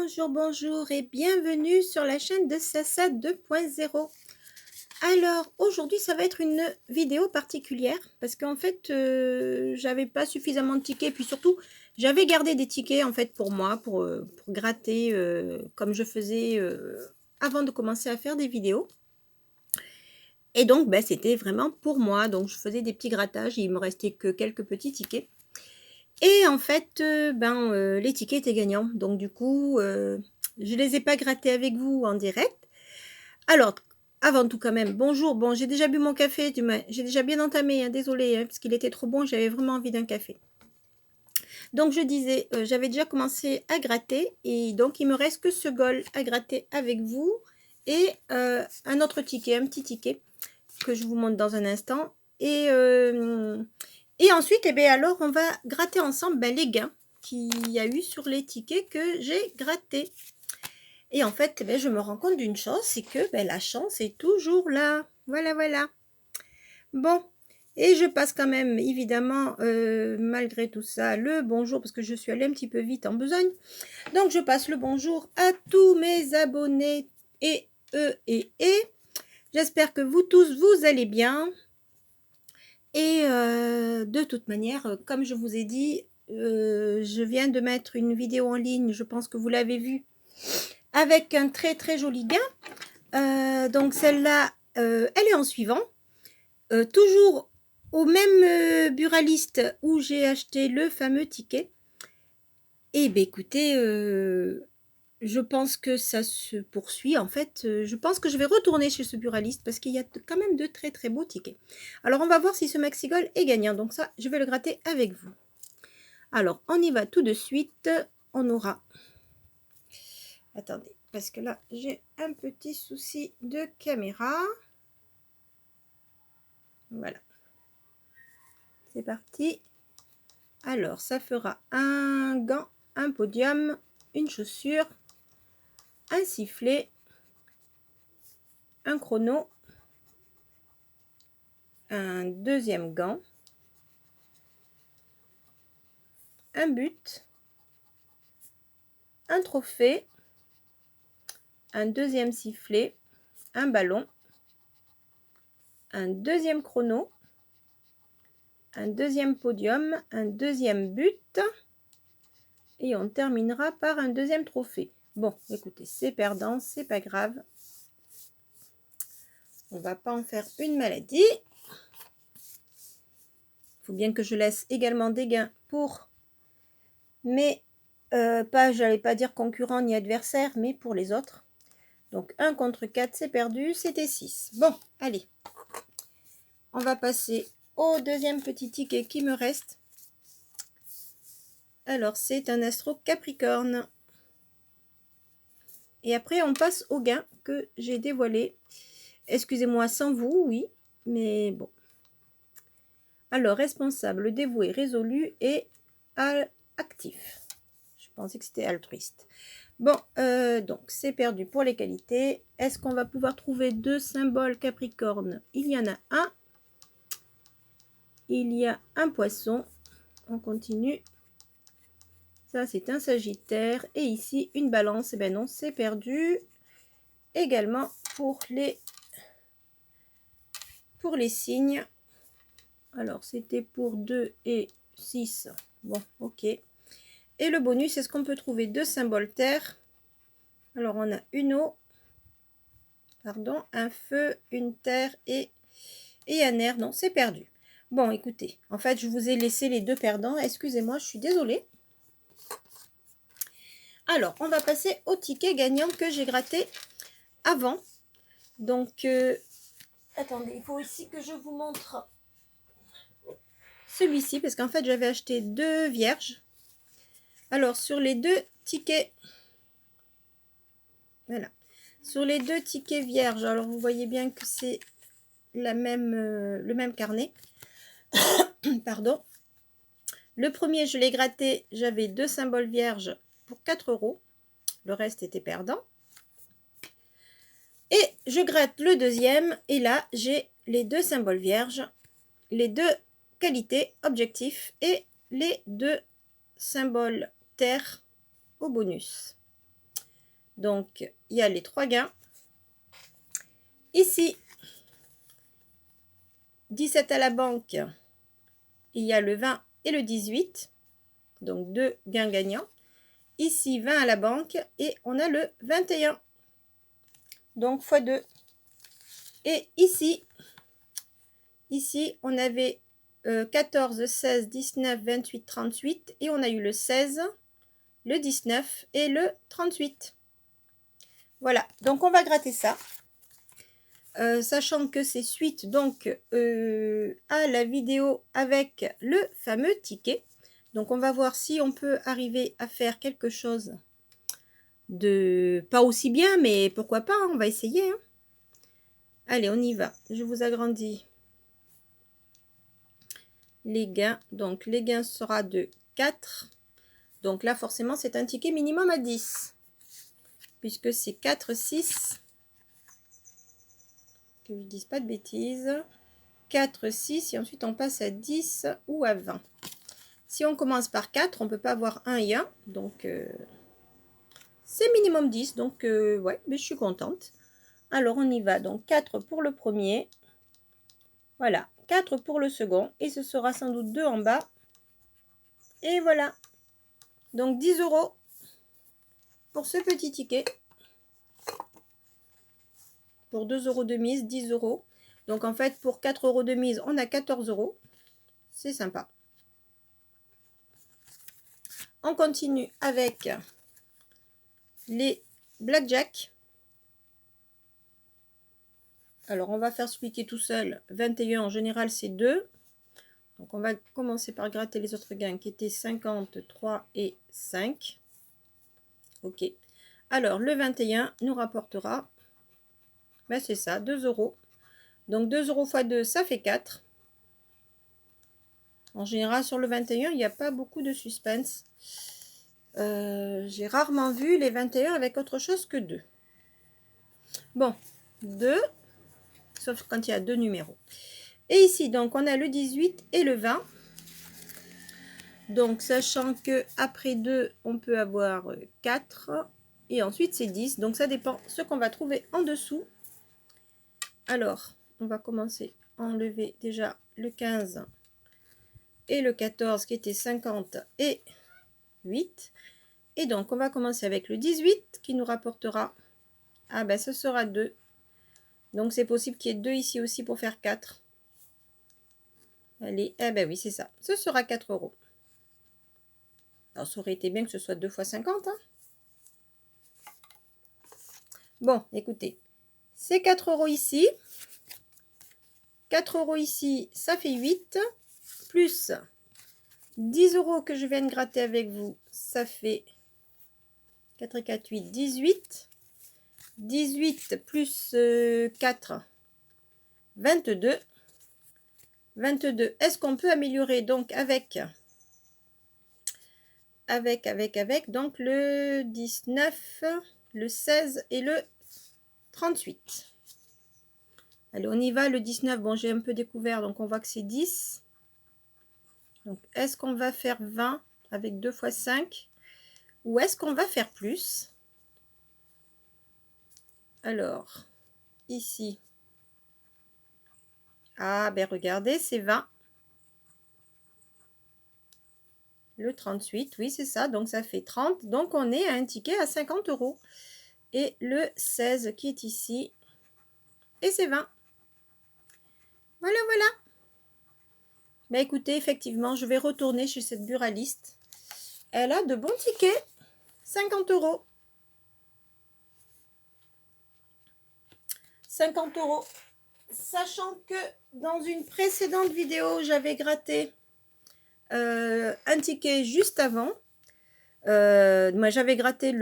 Bonjour, bonjour et bienvenue sur la chaîne de Sassa 2.0. Alors aujourd'hui ça va être une vidéo particulière parce qu'en fait j'avais pas suffisamment de tickets, puis surtout j'avais gardé des tickets en fait pour moi, pour gratter comme je faisais avant de commencer à faire des vidéos. Et donc c'était vraiment pour moi, donc je faisais des petits grattages et il me restait que quelques petits tickets. Et en fait, les tickets étaient gagnants. Donc du coup, je les ai pas grattés avec vous en direct. Alors, avant tout quand même, bonjour. Bon, j'ai déjà bu mon café, j'ai déjà bien entamé, hein, désolée, hein, parce qu'il était trop bon, j'avais vraiment envie d'un café. Donc je disais, j'avais déjà commencé à gratter et donc il me reste que ce goal à gratter avec vous et un autre ticket, un petit ticket que je vous montre dans un instant. Et ensuite, alors, on va gratter ensemble les gains qu'il y a eu sur les tickets que j'ai grattés. Et en fait, je me rends compte d'une chose, c'est que la chance est toujours là. Voilà, voilà. Bon, et je passe quand même, évidemment, malgré tout ça, le bonjour, parce que je suis allée un petit peu vite en besogne. Donc, je passe le bonjour à tous mes abonnés et. J'espère que vous tous, vous allez bien. Et de toute manière, comme je vous ai dit, je viens de mettre une vidéo en ligne, je pense que vous l'avez vue, avec un très très joli gain. Donc celle-là, elle est en suivant. Toujours au même buraliste où j'ai acheté le fameux ticket. Et écoutez, je pense que ça se poursuit. En fait, je pense que je vais retourner chez ce buraliste parce qu'il y a quand même de très très beaux tickets. Alors, on va voir si ce maxi goal est gagnant. Donc ça, je vais le gratter avec vous. Alors, on y va tout de suite. On aura... Attendez, parce que là, j'ai un petit souci de caméra. Voilà. C'est parti. Alors, ça fera un gant, un podium, une chaussure, un sifflet, un chrono, un deuxième gant, un but, un trophée, un deuxième sifflet, un ballon, un deuxième chrono, un deuxième podium, un deuxième but et on terminera par un deuxième trophée. Bon, écoutez, c'est perdant, c'est pas grave. On va pas en faire une maladie. Il faut bien que je laisse également des gains pour mes, j'allais pas dire concurrents ni adversaires, mais pour les autres. Donc 1 contre 4, c'est perdu, c'était 6. Bon, allez. On va passer au deuxième petit ticket qui me reste. Alors, c'est un Astro Capricorne. Et après, on passe au gain que j'ai dévoilé. Excusez-moi, sans vous, oui, mais bon. Alors, responsable, dévoué, résolu et actif. Je pensais que c'était altruiste. Bon, donc, c'est perdu pour les qualités. Est-ce qu'on va pouvoir trouver deux symboles Capricorne? Il y en a un. Il y a un poisson. On continue. Ça, c'est un Sagittaire. Et ici, une balance. Eh bien non, c'est perdu. Également pour les signes. Alors, c'était pour 2 et 6. Bon, ok. Et le bonus, est-ce qu'on peut trouver deux symboles terre? Alors, on a une eau. Pardon, un feu, une terre et un air. Non, c'est perdu. Bon, écoutez, en fait, je vous ai laissé les deux perdants. Excusez-moi, je suis désolée. Alors, on va passer au ticket gagnant que j'ai gratté avant. Donc, attendez, il faut aussi que je vous montre celui-ci, parce qu'en fait, j'avais acheté deux vierges. Alors, sur les deux tickets, voilà, sur les deux tickets vierges, alors vous voyez bien que c'est le même carnet. Pardon. Le premier, je l'ai gratté, j'avais deux symboles vierges pour 4 €. Le reste était perdant. Et je gratte le deuxième, et là, j'ai les deux symboles vierges, les deux qualités, objectifs, et les deux symboles terre au bonus. Donc, il y a les 3 gains. Ici, 17 à la banque, il y a le 20 et le 18. Donc, 2 gains gagnants. Ici, 20 à la banque et on a le 21. Donc, x 2. Et ici, on avait 14, 16, 19, 28, 38 et on a eu le 16, le 19 et le 38. Voilà, donc on va gratter ça. Sachant que c'est suite donc à la vidéo avec le fameux ticket. Donc on va voir si on peut arriver à faire quelque chose de pas aussi bien, mais pourquoi pas, hein, on va essayer. Hein. Allez, on y va. Je vous agrandis les gains. Donc les gains sera de 4. Donc là forcément c'est un ticket minimum à 10. Puisque c'est 4, 6. Que je ne dise pas de bêtises. 4, 6 et ensuite on passe à 10 ou à 20. Si on commence par 4, on ne peut pas avoir 1 et 1. Donc c'est minimum 10. Donc ouais, mais je suis contente. Alors on y va. Donc 4 pour le premier. Voilà, 4 pour le second. Et ce sera sans doute 2 en bas. Et voilà. Donc 10 € pour ce petit ticket. Pour 2 € de mise, 10 €. Donc en fait, pour 4 € de mise, on a 14 €. C'est sympa. On continue avec les blackjack. Alors, on va faire celui qui est tout seul. 21, en général, c'est 2. Donc, on va commencer par gratter les autres gains qui étaient 50, 3 et 5. Ok. Alors, le 21 nous rapportera, ben c'est ça, 2 €. Donc, 2 € x 2, ça fait 4. En général, sur le 21, il n'y a pas beaucoup de suspense. J'ai rarement vu les 21 avec autre chose que 2. Bon, 2, sauf quand il y a 2 numéros. Et ici, donc, on a le 18 et le 20. Donc, sachant que après 2, on peut avoir 4. Et ensuite, c'est 10. Donc, ça dépend ce qu'on va trouver en dessous. Alors, on va commencer à enlever déjà le 15 et le 14 qui était 50 et 8. Et donc, on va commencer avec le 18 qui nous rapportera, ah ben, ce sera 2. Donc, c'est possible qu'il y ait 2 ici aussi pour faire 4. Allez, eh ben oui, c'est ça. Ce sera 4 €. Alors, ça aurait été bien que ce soit 2 x 50. Hein. Bon, écoutez, c'est 4 € ici. 4 € ici, ça fait 8. Plus 10 € que je viens de gratter avec vous, ça fait 4 et 4, 8, 18. 18 plus 4, 22. 22. Est-ce qu'on peut améliorer donc avec donc le 19, le 16 et le 38. Allez, on y va. Le 19, bon, j'ai un peu découvert, donc on voit que c'est 10. Donc, est-ce qu'on va faire 20 avec 2 x 5 ou est-ce qu'on va faire plus? Alors, ici. Ah, ben regardez, c'est 20. Le 38, oui, c'est ça. Donc, ça fait 30. Donc, on est à un ticket à 50 €. Et le 16 qui est ici. Et c'est 20. Voilà, voilà. Ben, écoutez, effectivement, je vais retourner chez cette buraliste. Elle a de bons tickets. 50 €. 50 €. Sachant que dans une précédente vidéo, j'avais gratté un ticket juste avant. Moi, j'avais gratté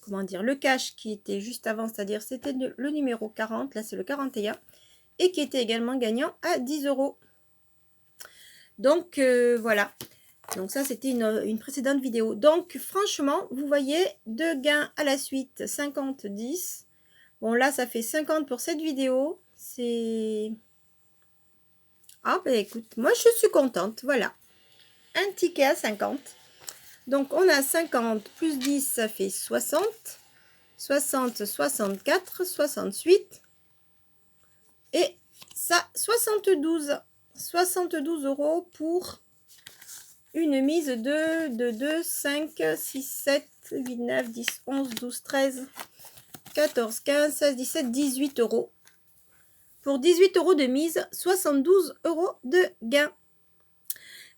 comment dire, le cash qui était juste avant, c'est-à-dire c'était le numéro 40, là c'est le 41, et qui était également gagnant à 10 €. Donc voilà. Donc ça, c'était une précédente vidéo. Donc franchement, vous voyez, 2 gains à la suite, 50, 10. Bon, là, ça fait 50 pour cette vidéo. C'est... Ah, ben écoute, moi, je suis contente. Voilà. Un ticket à 50. Donc, on a 50 plus 10, ça fait 60. 60, 64, 68 et ça 72. 72 € pour une mise de 2, 5, 6, 7, 8, 9, 10, 11, 12, 13, 14, 15, 16, 17, 18 €. Pour 18 € de mise, 72 € de gain.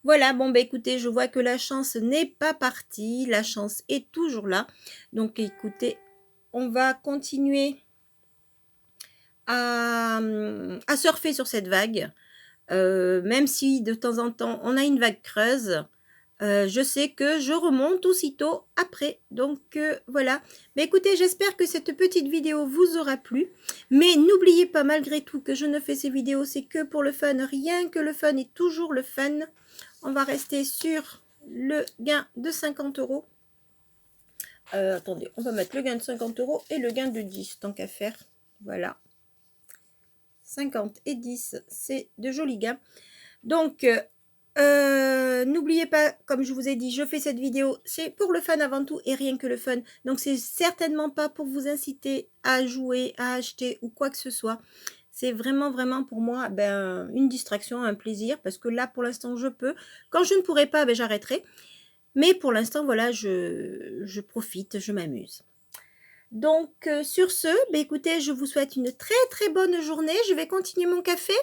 Voilà, bon, bah écoutez, je vois que la chance n'est pas partie. La chance est toujours là. Donc, écoutez, on va continuer à surfer sur cette vague. Même si de temps en temps, on a une vague creuse. Je sais que je remonte aussitôt après. Donc, voilà. Mais écoutez, j'espère que cette petite vidéo vous aura plu. Mais n'oubliez pas malgré tout que je ne fais ces vidéos, c'est que pour le fun. Rien que le fun est toujours le fun. On va rester sur le gain de 50 €. Attendez, on va mettre le gain de 50 € et le gain de 10, tant qu'à faire. Voilà. 50 et 10, c'est de jolis gains. Donc, n'oubliez pas, comme je vous ai dit, je fais cette vidéo, c'est pour le fun avant tout et rien que le fun. Donc, c'est certainement pas pour vous inciter à jouer, à acheter ou quoi que ce soit. C'est vraiment, vraiment pour moi une distraction, un plaisir, parce que là, pour l'instant, je peux. Quand je ne pourrai pas, j'arrêterai. Mais pour l'instant, voilà, je profite, je m'amuse. Donc, sur ce, écoutez, je vous souhaite une très, très bonne journée. Je vais continuer mon café.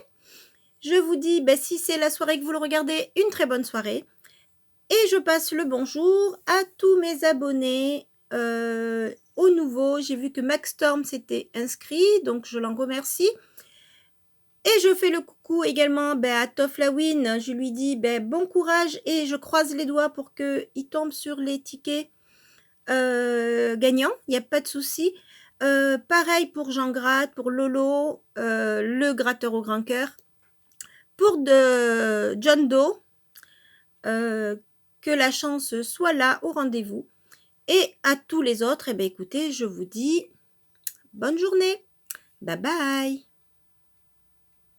Je vous dis, si c'est la soirée que vous le regardez, une très bonne soirée. Et je passe le bonjour à tous mes abonnés. Au nouveau, j'ai vu que Max Storm s'était inscrit, donc je l'en remercie. Et je fais le coucou également à Toflawin. Je lui dis bon courage et je croise les doigts pour qu'il tombe sur les tickets gagnants. Il n'y a pas de souci. Pareil pour Jean Gratte, pour Lolo, le gratteur au grand cœur. Pour de John Doe, que la chance soit là au rendez-vous. Et à tous les autres, écoutez, je vous dis bonne journée. Bye bye.